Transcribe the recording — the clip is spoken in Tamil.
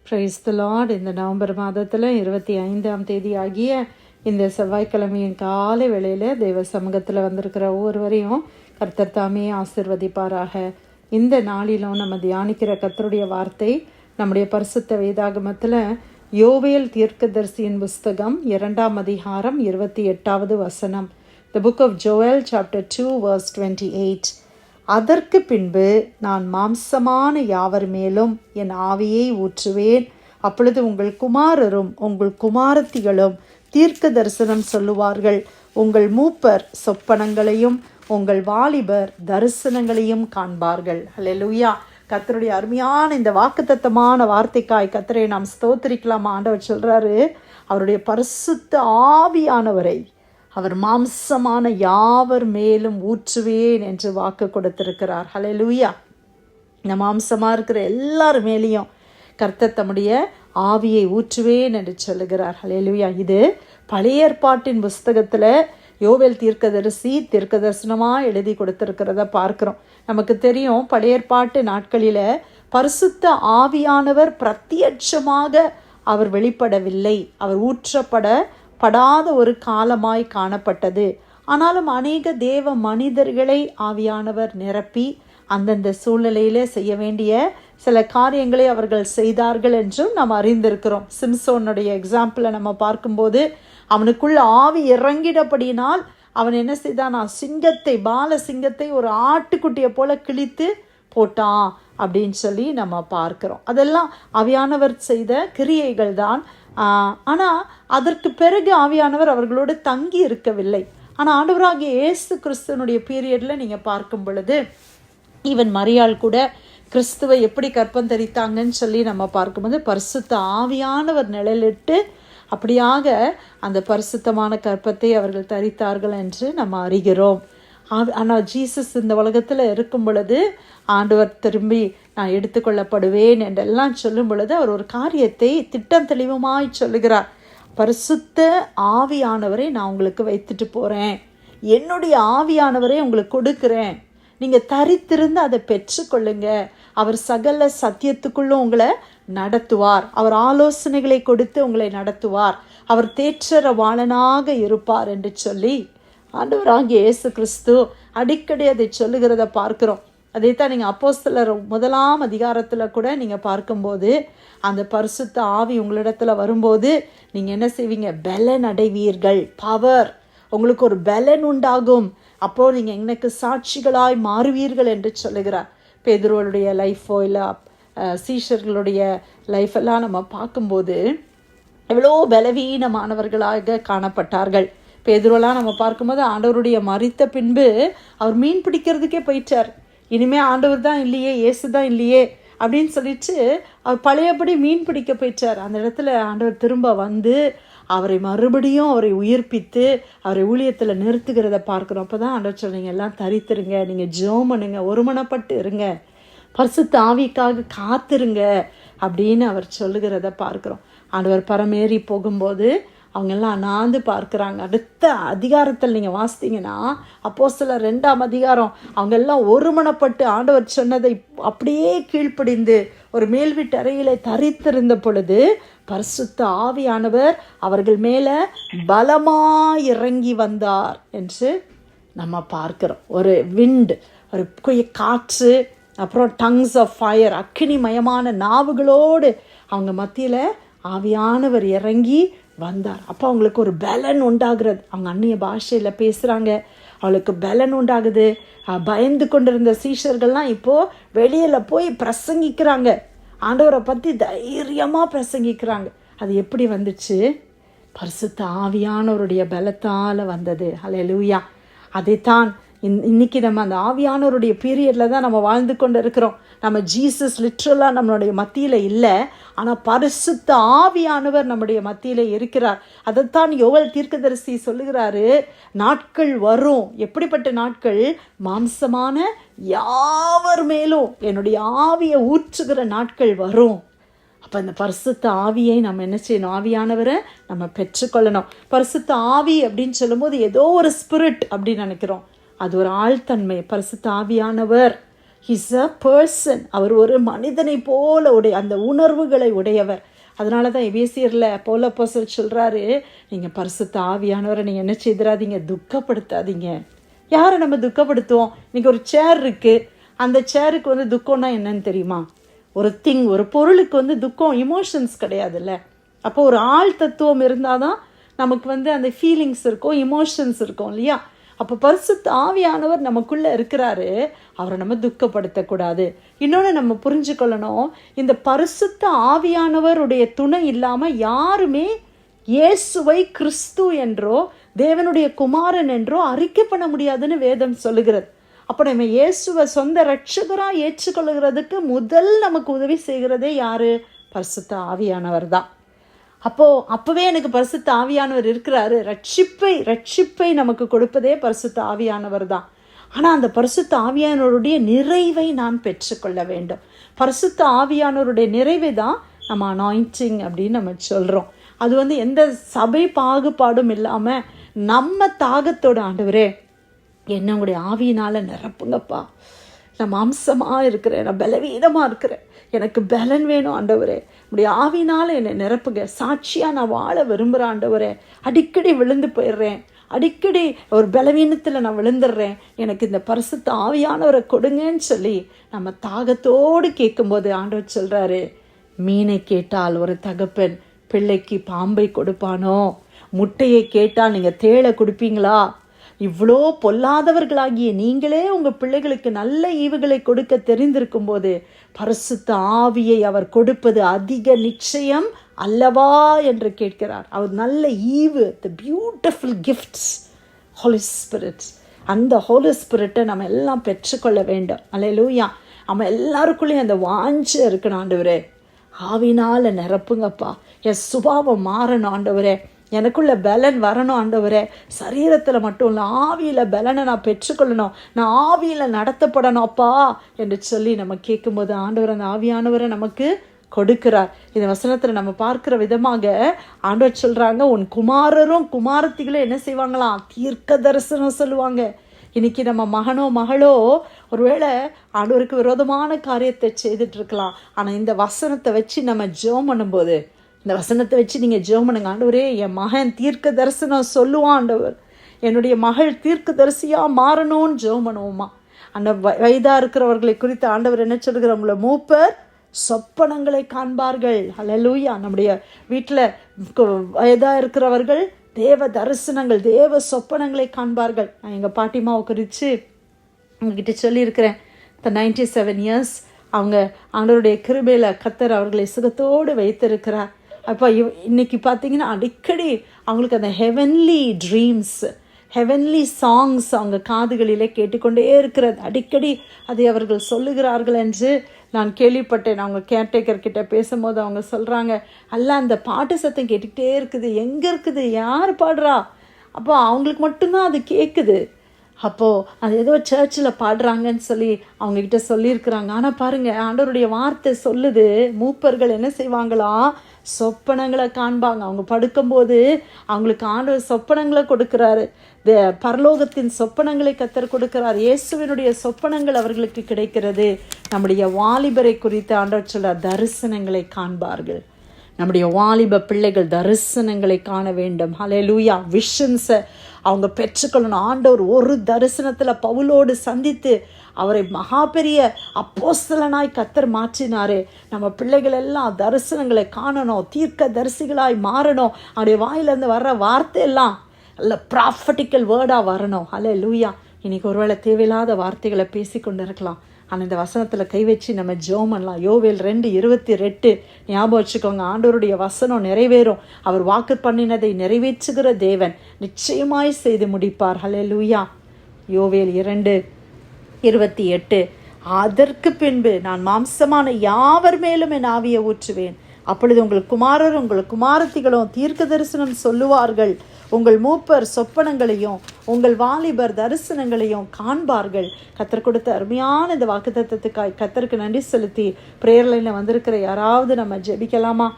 Praise the Lord. இந்த நவம்பர் மாதத்தில் 25ஆம் தேதி ஆகிய இந்த செவ்வாய்க்கிழமையின் காலை வேளையில் தெய்வ சமூகத்தில் வந்திருக்கிற ஒவ்வொருவரையும் கர்த்தர் தாமே ஆசிர்வதிப்பாராக. இந்த நாளிலும் நம்ம தியானிக்கிற கர்த்தருடைய வார்த்தை நம்முடைய பரிசுத்த வேதாகமத்தில் யோவேல் தீர்க்கதரிசியின் புஸ்தகம் 2ஆம் அதிகாரம் 28வது வசனம். The book of Joel chapter 2 verse 28. அதற்கு பின்பு நான் மாம்சமான யாவர் மேலும் என் ஆவியை ஊற்றுவேன். அப்பொழுது உங்கள் குமாரரும் உங்கள் குமாரத்திகளும் தீர்க்க தரிசனம் சொல்லுவார்கள். உங்கள் மூப்பர் சொப்பனங்களையும் உங்கள் வாலிபர் தரிசனங்களையும் காண்பார்கள். அல்லேலூயா. கர்த்தருடைய அருமையான இந்த வாக்குத்தத்தமான வார்த்தைக்காய் கர்த்தரை நாம் ஸ்தோத்திரிக்கலாம். ஆண்டவர் சொல்றாரு, அவருடைய பரிசுத்த ஆவியானவரை அவர் மாம்சமான யாவர் மேலும் ஊற்றுவேன் என்று வாக்கு கொடுத்திருக்கிறார். ஹல்லேலூயா. இந்த மாம்சமாக இருக்கிற எல்லார் மேலேயும் கர்த்தர் தம்முடைய ஆவியை ஊற்றுவேன் என்று சொல்லுகிறார். ஹல்லேலூயா. இது பழைய ஏற்பாட்டின் புஸ்தகத்தில் யோவேல் தீர்க்க தரிசனமாக எழுதி கொடுத்திருக்கிறத பார்க்குறோம். நமக்கு தெரியும், பழைய ஏற்பாட்டு நாட்களில் பரிசுத்த ஆவியானவர் பிரத்யட்சமாக அவர் வெளிப்படவில்லை. அவர் ஊற்றப்படாத ஒரு காலமாய் காணப்பட்டது. ஆனாலும் அநேக தேவ மனிதர்களை ஆவியானவர் நிரப்பி அந்தந்த சூழ்நிலையில் செய்ய வேண்டிய சில காரியங்களை அவர்கள் செய்தார்கள் என்றும் நாம் அறிந்திருக்கிறோம். சிம்சோனுடைய எக்ஸாம்பிளை நம்ம பார்க்கும்போது அவனுக்குள்ள ஆவி இறங்கிடப்படினால் அவன் என்ன செய்தான், பால சிங்கத்தை ஒரு ஆட்டுக்குட்டியை போல கிழித்து போட்டான் அப்படின்னு சொல்லி நம்ம பார்க்கிறோம். அதெல்லாம் ஆவியானவர் செய்த கிரியைகள் தான். ஆனால் அதற்கு பிறகு ஆவியானவர் அவர்களோடு தங்கி இருக்கவில்லை. ஆனால் ஆண்டவராகிய இயேசு கிறிஸ்துவனுடைய பீரியடில் நீங்கள் பார்க்கும் பொழுது ஈவன் மரியாள் கூட கிறிஸ்துவை எப்படி கற்பம் தரித்தாங்கன்னு சொல்லி நம்ம பார்க்கும்போது பரிசுத்த ஆவியானவர் நிழலிட்டு அப்படியாக அந்த பரிசுத்தமான கற்பத்தை அவர்கள் தரித்தார்கள் என்று நம்ம அறிகிறோம். ஆனால் ஜீசஸ் இந்த உலகத்தில் இருக்கும் பொழுது ஆண்டவர் திரும்பி நான் எடுத்துக்கொள்ளப்படுவேன் என்றெல்லாம் சொல்லும் பொழுது அவர் ஒரு காரியத்தை திட்டம் தெளிவுமாய் சொல்லுகிறார். பரிசுத்த ஆவியானவரை நான் உங்களுக்கு வைத்துட்டு போகிறேன், என்னுடைய ஆவியானவரை உங்களுக்கு கொடுக்குறேன், நீங்கள் தரித்திருந்து அதை பெற்றுக்கொள்ளுங்க. அவர் சகல சத்தியத்துக்குள்ளும் உங்களை நடத்துவார். அவர் ஆலோசனைகளை கொடுத்து உங்களை நடத்துவார். அவர் தேற்றரவாளனாக இருப்பார் என்று சொல்லி ஆண்டவராகிய இயேசு கிறிஸ்து அடிக்கடி அதை சொல்லுகிறத பார்க்கிறோம். அதைத்தான் நீங்கள் அப்போஸ்தலர் 1ஆம் அதிகாரத்தில் கூட நீங்கள் பார்க்கும்போது அந்த பரிசுத்த ஆவி உங்களிடத்துல வரும்போது நீங்கள் என்ன செய்வீங்க, பலன் அடைவீர்கள். பவர், உங்களுக்கு ஒரு பலன் உண்டாகும். அப்போது நீங்கள் எனக்கு சாட்சிகளாய் மாறுவீர்கள் என்று சொல்லுகிறார். பேதுருவனுடைய லைஃபோ இல்லை சீஷர்களுடைய லைஃபெல்லாம் நம்ம பார்க்கும்போது எவ்வளோ பலவீனமானவர்களாக காணப்பட்டார்கள். பேதுருவெல்லாம் நம்ம பார்க்கும்போது ஆண்டவருடைய மரித்த பின்பு அவர் மீன் பிடிக்கிறதுக்கே போயிட்டார். இனிமேல் ஆண்டவர் தான் இல்லையே, இயேசு தான் இல்லையே அப்படின்னு சொல்லிட்டு அவர் பழையபடி மீன் பிடிக்க போயிட்டார். அந்த இடத்துல ஆண்டவர் திரும்ப வந்து அவரை மறுபடியும் அவரை உயிர்ப்பித்து அவரை ஊழியத்தில் நிறுத்துகிறத பார்க்குறோம். அப்போ தான் ஆண்டவர் சொல்றீங்க, எல்லாம் தரித்திருங்க, நீங்கள் ஜெபம் பண்ணுங்க, ஒருமனப்பட்டு இருங்க, பரிசுத்த ஆவிக்காக காத்திருங்க அப்படின்னு அவர் சொல்லுகிறத பார்க்குறோம். ஆண்டவர் பரமேறி போகும்போது அவங்கெல்லாம் அண்ணாந்து பார்க்குறாங்க. அடுத்த அதிகாரத்தில் நீங்கள் வாசித்தீங்கன்னா அப்போஸ்தலர் 2ஆம் அதிகாரம், அவங்கெல்லாம் ஒருமனப்பட்டு ஆண்டவர் சொன்னதை அப்படியே கீழ்ப்படிந்து ஒரு மேல் வீட்டு அறையிலே தரித்திருந்த பொழுது பரிசுத்த ஆவியானவர் அவர்கள் மேலே பலமாய் இறங்கி வந்தார் என்று நம்ம பார்க்கிறோம். ஒரு விண்ட், ஒரு காற்று, அப்புறம் டங்ஸ் ஆஃப் ஃபயர், அக்கினிமயமான நாவுகளோடு அவங்க மத்தியில் ஆவியானவர் இறங்கி வந்தார். அப்போ அவங்களுக்கு ஒரு பலன் உண்டாகிறது. அவங்க அந்நிய பாஷையில் பேசுகிறாங்க, அவளுக்கு பலன் உண்டாகுது. பயந்து கொண்டிருந்த சீஷர்கள்லாம் இப்போது வெளியில் போய் பிரசங்கிக்கிறாங்க, ஆண்டவரை பற்றி தைரியமாக பிரசங்கிக்கிறாங்க. அது எப்படி வந்துச்சு? பரிசுத்த ஆவியானவருடைய பலத்தால் வந்தது. ஹல்லேலூயா. அதைத்தான் இன்னைக்கு நம்ம அந்த ஆவியானவருடைய பீரியடில் தான் நம்ம வாழ்ந்து கொண்டு இருக்கிறோம். நம்ம ஜீசஸ் லிட்ரலாக நம்மளுடைய மத்தியில் இல்லை, ஆனால் பரிசுத்த ஆவியானவர் நம்முடைய மத்தியில் இருக்கிறார். அதைத்தான் யோவேல் தீர்க்கதரிசி சொல்லுகிறாரு, நாட்கள் வரும். எப்படிப்பட்ட நாட்கள்? மாம்சமான யாவர் மேலும் என்னுடைய ஆவியை ஊற்றுகிற நாட்கள் வரும். அப்போ அந்த பரிசுத்த ஆவியை நம்ம என்ன செய்யணும்? ஆவியானவரை நம்ம பெற்றுக்கொள்ளணும். பரிசுத்த ஆவி அப்படின்னு சொல்லும்போது ஏதோ ஒரு ஸ்பிரிட் அப்படின்னு நினைக்கிறோம். அது ஒரு ஆழ்தன்மை. பரிசுத்த ஆவியானவர் ஹீஸ் அ பர்சன். அவர் ஒரு மனிதனை போல அந்த உணர்வுகளை உடையவர். அதனால தான் எபேசியரில் பவுல் அப்போஸ்தலர் சொல்கிறாரு, நீங்கள் பரிசுத்த ஆவியானவரை நீங்கள் என்ன செய்திடாதீங்க, துக்கப்படுத்தாதீங்க. யாரை நம்ம துக்கப்படுத்துவோம்? இன்றைக்கி ஒரு சேர் இருக்குது, அந்த சேருக்கு துக்கம்னா என்னன்னு தெரியுமா? ஒரு பொருளுக்கு துக்கம் இமோஷன்ஸ் கிடையாதுல்ல. அப்போ ஒரு ஆள் தத்துவம் இருந்தால் தான் நமக்கு அந்த ஃபீலிங்ஸ் இருக்கும், இமோஷன்ஸ் இருக்கும் இல்லையா? அப்போ பரிசுத்த ஆவியானவர் நமக்குள்ளே இருக்கிறாரு, அவரை நம்ம துக்கப்படுத்தக்கூடாது. இன்னொன்று நம்ம புரிஞ்சுக்கொள்ளணும், இந்த பரிசுத்த ஆவியானவருடைய துணை இல்லாமல் யாருமே இயேசுவை கிறிஸ்து என்றோ தேவனுடைய குமாரன் என்றோ அறிக்கை பண்ண முடியாதுன்னு வேதம் சொல்லுகிறது. அப்போ நம்ம இயேசுவை சொந்த ரட்சகராக ஏற்றுக்கொள்கிறதுக்கு முதல் நமக்கு உதவி செய்கிறதே யாரு? பரிசுத்த ஆவியானவர் தான். அப்போவே எனக்கு பரிசுத்த ஆவியானவர் இருக்கிறாரு. ரட்சிப்பை நமக்கு கொடுப்பதே பரிசுத்த ஆவியானவர் தான். ஆனால் அந்த பரிசுத்த ஆவியானவருடைய நிறைவை நான் பெற்றுக்கொள்ள வேண்டும். பரிசுத்த ஆவியானவருடைய நிறைவை தான் நம்ம அனாயிண்டிங் அப்படின்னு நம்ம சொல்கிறோம். அது எந்த சபை பாகுபாடும் இல்லாமல் நம்ம தாகத்தோட, ஆண்டவரே என்ன உங்களுடைய ஆவியினால் நிரப்புங்கப்பா, நான் மாம்சமாக இருக்கிறேன், நான் பலவீனமாக இருக்கிறேன், எனக்கு பலன் வேணும் ஆண்டவரே, உடைய ஆவினால் என்னை நிரப்புங்க, சாட்சியாக நான் வாழ விரும்புகிறேன் ஆண்டவரே, அடிக்கடி விழுந்து போயிடுறேன், அடிக்கடி ஒரு பலவீனத்தில் நான் விழுந்துடுறேன், எனக்கு இந்த பரிசுத்த ஆவியானவரை கொடுங்கன்னு சொல்லி நம்ம தாகத்தோடு கேட்கும்போது ஆண்டவர் சொல்கிறாரு, மீனை கேட்டால் ஒரு தகப்பன் பிள்ளைக்கு பாம்பை கொடுப்பானோ, முட்டையை கேட்டால் நீங்கள் தேளை கொடுப்பீங்களா? இவ்வளோ பொல்லாதவர்களாகிய நீங்களே உங்கள் பிள்ளைகளுக்கு நல்ல ஈவுகளை கொடுக்க தெரிந்திருக்கும் போது பரிசுத்த ஆவியை அவர் கொடுப்பது அதிக நிச்சயம் அல்லவா என்று கேட்கிறார். அவர் நல்ல ஈவு, the beautiful gifts, holy spirit. அந்த ஹோலி ஸ்பிரிட்டை நம்ம எல்லாம் பெற்றுக்கொள்ள வேண்டும். அல்லேலூயா. நம்ம எல்லாருக்குள்ளேயும் அந்த வாஞ்சை இருக்கணும். ஆண்டவரே ஆவினால் நிரப்புங்கப்பா, என் சுபாவம் மாறணும் ஆண்டவரே, எனக்குள்ள பலன் வரணும் ஆண்டவரே, சரீரத்தில் மட்டும் இல்லை ஆவியில் பலனை நான் பெற்றுக்கொள்ளணும், நான் ஆவியில் நடத்தப்படணும் அப்பா என்று சொல்லி நம்ம கேட்கும்போது ஆண்டவர் அந்த ஆவியானவரை நமக்கு கொடுக்கிறார். இந்த வசனத்தில் நம்ம பார்க்குற விதமாக ஆண்டவர் சொல்கிறாங்க, உன் குமாரரும் குமாரத்திகளும் என்ன செய்வாங்களாம்? தீர்க்க தரிசனம் சொல்லுவாங்க. இன்னைக்கு நம்ம மகனோ மகளோ ஒருவேளை ஆண்டவருக்கு விரோதமான காரியத்தை செய்துட்ருக்கலாம். ஆனால் இந்த வசனத்தை வச்சு நம்ம ஜெபம் பண்ணும்போது, இந்த வசனத்தை வச்சு நீங்கள் ஜெபம் பண்ணுங்க, ஆண்டவரே என் மகன் தீர்க்க தரிசனம் சொல்லுவான் ஆண்டவர், என்னுடைய மகள் தீர்க்க தரிசியாக மாறணும்னு ஜெபம் பண்ணுவோமா? அந்த வயதாக இருக்கிறவர்களை குறித்து ஆண்டவர் என்ன சொல்கிறார்? உங்களை மூப்பர் சொப்பனங்களை காண்பார்கள். அல்லேலூயா. நம்முடைய வீட்டில் வயதாக இருக்கிறவர்கள் தேவ தரிசனங்கள், தேவ சொப்பனங்களை காண்பார்கள். நான் எங்கள் பாட்டிமாவை குறித்து உங்ககிட்ட சொல்லியிருக்கிறேன். 97 இயர்ஸ் அவங்க ஆண்டவருடைய கிருபையில் கர்த்தர் அவர்களை சுகத்தோடு வைத்திருக்கிறார். அப்போ இன்னைக்கு பார்த்தீங்கன்னா அடிக்கடி அவங்களுக்கு அந்த ஹெவன்லி ட்ரீம்ஸ், ஹெவன்லி சாங்ஸ் அவங்க காதுகளிலே கேட்டுக்கொண்டே இருக்கிறது. அடிக்கடி அதை அவர்கள் சொல்லுகிறார்கள் என்று நான் கேள்விப்பட்டேன். அவங்க கேர்டேக்கர் கிட்ட பேசும்போது அவங்க சொல்கிறாங்க, அல்ல அந்த பாட்டு சத்தம் கேட்டுக்கிட்டே இருக்குது, எங்கே இருக்குது, யார் பாடுறா? அப்போ அவங்களுக்கு மட்டும்தான் அது கேட்குது. அப்போது அது ஏதோ சர்ச்சில் பாடுறாங்கன்னு சொல்லி அவங்கக்கிட்ட சொல்லியிருக்கிறாங்க. ஆனால் பாருங்கள், ஆண்டவருடைய வார்த்தை சொல்லுது, மூப்பர்கள் என்ன செய்வாங்களாம்? சொப்பனங்களை காண்பாங்க. அவங்க படுக்கும்போது அவங்களுக்கு ஆண்டவர் சொப்பனங்களை கொடுக்குறாரு. பரலோகத்தின் சொப்பனங்களை கர்த்தர் கொடுக்கிறார். இயேசுவினுடைய சொப்பனங்கள் அவர்களுக்கு கிடைக்கிறது. நம்முடைய வாலிபரை குறித்து ஆண்டவர் சொல்றார், தரிசனங்களை காண்பார்கள். நம்முடைய வாலிப பிள்ளைகள் தரிசனங்களை காண வேண்டும். ஹல்லேலூயா. விஷன்ஸை அவங்க பெற்றுக்கொள்ளணும். ஆண்டவர் ஒரு தரிசனத்தில் பவுலோடு சந்தித்து அவரை மகா பெரிய அப்போஸ்தலனாய் கர்த்தர் மாற்றினாரே. நம்ம பிள்ளைகள் எல்லாம் தரிசனங்களை காணணும், தீர்க்க தரிசிகளாய் மாறணும். அவருடைய வாயிலிருந்து வர்ற வார்த்தை எல்லாம் நல்ல ப்ராஃபட்டிக்கல் வேர்டாக வரணும். ஹல்லேலூயா. இன்றைக்கி ஒருவேளை தேவையில்லாத வார்த்தைகளை பேசி கொண்டு இருக்கலாம். ஆனால் இந்த வசனத்தில் கை வச்சு நம்ம ஜெபம் பண்ணலாம். யோவேல் 2:28 ஞாபகம் வச்சுக்கோங்க. ஆண்டவருடைய வசனம் நிறைவேறும். அவர் வாக்கு பண்ணினதை நிறைவேற்றுகிற தேவன் நிச்சயமாய் செய்து முடிப்பார். ஹல்லேலூயா. யோவேல் 2:28 அதற்கு பின்பு நான் மாம்சமான யாவர் மேலும் என் ஆவியை ஊற்றுவேன். அப்பொழுது உங்கள் குமாரரும் உங்கள் குமாரத்திகளும் தீர்க்க தரிசனம் சொல்லுவார்கள். உங்கள் மூப்பர் சொப்பனங்களையும் உங்கள் வாலிபர் தரிசனங்களையும் காண்பார்கள். கர்த்தர் கொடுத்த அருமையான இந்த வாக்குத்தத்தத்துக்காய் கர்த்தருக்கு நன்றி செலுத்தி பிரேயர் லைனில் வந்திருக்கிற யாராவது நம்ம ஜெபிக்கலாமா?